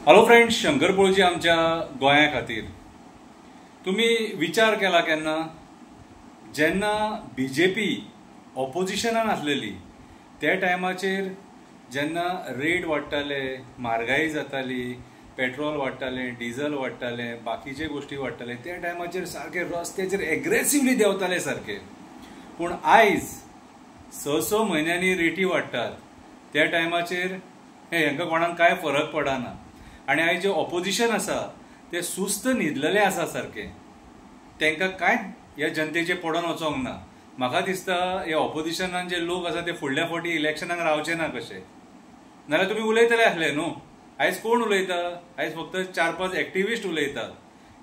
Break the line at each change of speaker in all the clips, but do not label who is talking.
Hello friends, Shankar पळोवची आमच्या गोंया खातीर तुम्ही विचार केला केन्ना जेन्ना बीजेपी ऑपोजिशनान आसलेली त्या टायमाचेर जेन्ना रेट वाडटाले, म्हारगाई जाताली, पेट्रोल वाडटाले, डिझल वाडटाले, बाकीचे गोष्टी वाडटाले, त्या टायमाचेर सारखे रस्त्याचेर एग्रेसिवली देंवताले सारखे. पूण आयज स म्हयन्यांनी रेटी वाडटात त्या टायमाचेर हेंका कोणाक काय फरक पडना. आणि आयज जे ऑपोजिशन आसा ते सुस्त न्हिदलेले आसा सारखे. तांकां काय ह्या जनतेचे पडून वचोंक ना. म्हाका दिसता हे ऑपोजिशनान जे लोक आसा ते फुडल्या फावटी इलेक्शनाक रावचे ना कशे. नाल्यार तुमी उलयतले आसले न्हू. आयज कोण उलयता? आयज फक्त 4-5 एक्टिविस्ट उलयतात.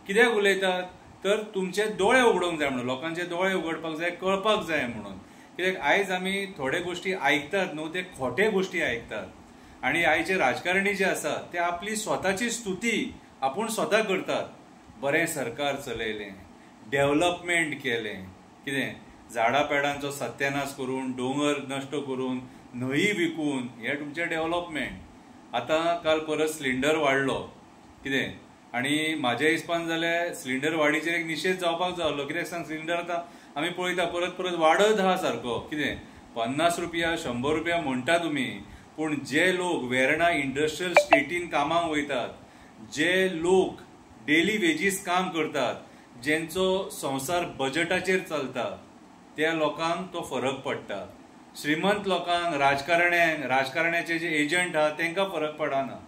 कित्याक उलयतात? तर तुमचे दोळे उगडोंक जाय म्हणून, लोकांचे दोळे उगडपाक जाय, कळपाक जाय म्हणून. कित्याक आयज आमी थोडे गोष्टी आयकतात न्हू, ते खोटे गोष्टी आयकतात. आणि आयचे राजकारणी जे आसात ते आपली स्वताची स्तुती आपूण स्वता करतात. बरें सरकार चलयलें, डेव्हलपमेंट केलें, कितें झाडां पेडांचो सत्यानाश करून, दोंगर नश्ट करून, न्हंयी विकून, हें तुमचें डेव्हलपमेंट. आतां काल परत सिलिंडर वाडलो, कितें, आनी म्हाज्या हिसपान जाल्यार सिलिंडर वाडीचेर एक निशेध जावपाक जाय. कित्याक सांग, सिलिंडर आतां आमी पळयता परत परत वाडत आहा सारको. कितें 50 रुपया 100 रुपया म्हणटा तुमी, पूण जे लोक वेर्णा इंडस्ट्रियल स्टेटीन कामाक वयतात, जे लोक डेली वेजीस काम करतात, जेंचो संसार बजेटाचेर चलता, त्या लोकांक तो फरक पडटा. श्रीमंत लोकांक, राजकारण्याचे जे एजंट आहा तांकां फरक पडना.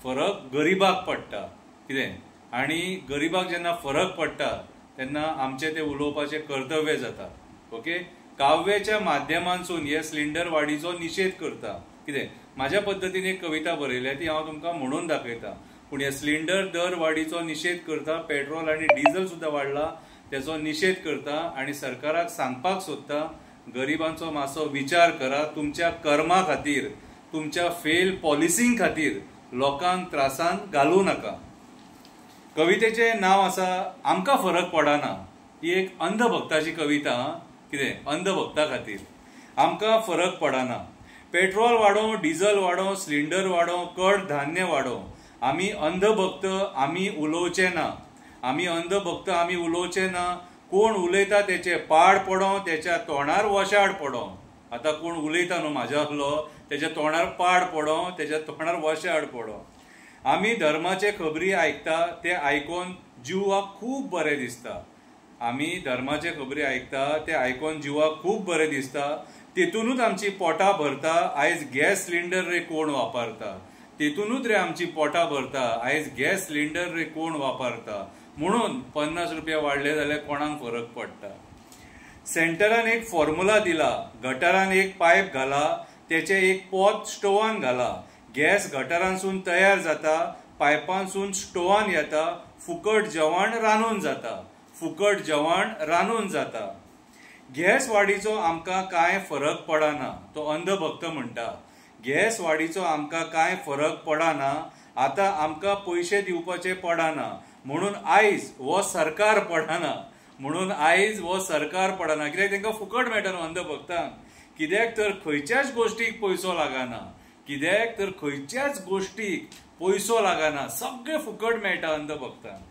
फरक गरीबाक पडटा. कितें, आनी गरीबाक जेन्ना फरक पडटा तेन्ना आमचें तें उलोवपाचें कर्तव्य जाता. ओके, काव्याच्या माध्यमांतसून हे सिलिंडर वाडीचो निशेध करता. कितें, म्हाज्या पद्दतीन एक कविता बरयल्या, ती हांव तुमकां म्हणून दाखयता. पूण हे सिलिंडर दर वाडीचो निशेध करता, पेट्रोल आनी डिझल सुद्दां वाडला तेचो निशेध करता. आनी सरकाराक सांगपाक सोदता, गरिबांचो मातसो विचार करा. तुमच्या कर्मा खातीर, तुमच्या फेल पॉलिसीं खातीर लोकांक त्रासान घालूं नाका. कवितेचें नांव आसा आमकां फरक पडना. ही एक अंधभक्ताची कविता. कितें, अंधभक्ता खातीर. आमकां फरक पडना. पेट्रोल वाडो, डिझल वाडो, सिलिंडर वाडो, कडधान्य वाडो, आमी अंधभक्त, आमी उलोवचे ना. आमी अंधभक्त, आमी उलोवचे ना. कोण उलयता तेचे पाड पडो, तेच्या तोंडार वशाड पडो. आतां कोण उलयता न्हू म्हाज्या आहलो, तेच्या तोंडार पाड पडो, तेच्या तोंडार वशाड पडो. आमी धर्माचे खबरी आयकता, ते आयकून जिवाक खूब बरें दिसता. आमी धर्माचे खबरी आयकता, ते आयकून जिवाक खूब बरें दिसता. तेतूनच आमची पोटां भरता. आयज गॅस सिलिंडर रे कोण वापरता? तेतूनच रे आमची पोटां भरता. आयज गॅस सिलिंडर रे कोण वापरता? म्हणून 50 रुपया वाडले जाल्यार कोणाक फरक पडटा? सेंटरान एक फॉर्म्युला दिला, गटारान एक पायप घाला, तेचे एक पोत स्टोवान घाला. गॅस गटारांसून तयार जाता, पायपांसून स्टोवान येता. फुकट जेवण रांदून जाता. फुकट जेवण रांदून जाता. गॅस वाडीचो आमकां कांय फरक पडना, तो अंधभक्त म्हणटा. गॅस वाडीचो आमकां कांय फरक पडना. आतां आमकां पयशे दिवपाचे पडना, म्हणून आयज हो सरकार पडना. म्हणून आयज हो सरकार पडना. कित्याक तांकां फुकट मेळटा न्हू अंधभक्तांक. कित्याक तर खंयच्याच गोश्टीक पयसो लागना. कित्याक तर खंयच्याच गोश्टीक पयसो लागना. सगळें फुकट मेळटा अंधभक्तांक.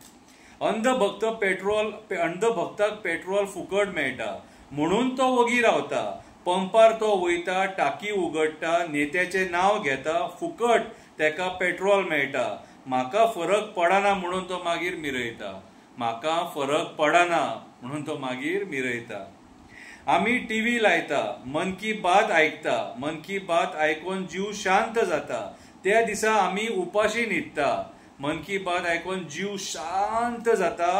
अंधभक्ताक पेट्रोल फुकट मेळटा म्हणून तो वगी रावता. पंपार तो वयता, टाकी उगडटा, नेत्याचें नांव घेता, फुकट तेका पेट्रोल मेळटा. म्हाका फरक पडना म्हणून तो मागीर मिरयता. म्हाका फरक पडना म्हणून तो मागीर मिरयता. आमी टीव्ही लायता, मन की बात आयकता. मन की बात आयकून जीव शांत जाता. त्या दिसा आमी उपाशी न्हिदता. मन की बात आयकून जीव शांत जाता.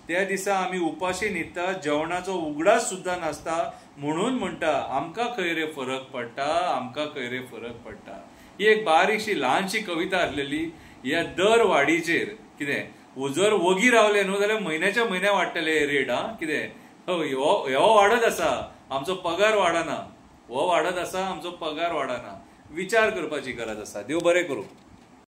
त्या दिसा आमी उपाशी न्हिदता. जेवणाचो उगडास सुद्दां नासता. म्हणून म्हणटा आमकां खंय रे फरक पडटा, आमकां खंय रे फरक पडटा. ही एक बारीकशी ल्हानशी कविता आसलेली ह्या दर वाडीचेर. कितें, जर वगी रावले न्हू जाल्यार म्हयन्याच्या म्हयन्या वाडटले रेट. कितें, हो वाडत आसा, आमचो पगार वाडना. हो वाडत आसा, आमचो पगार वाडना. विचार करपाची गरज आसा. देव बरें करूं.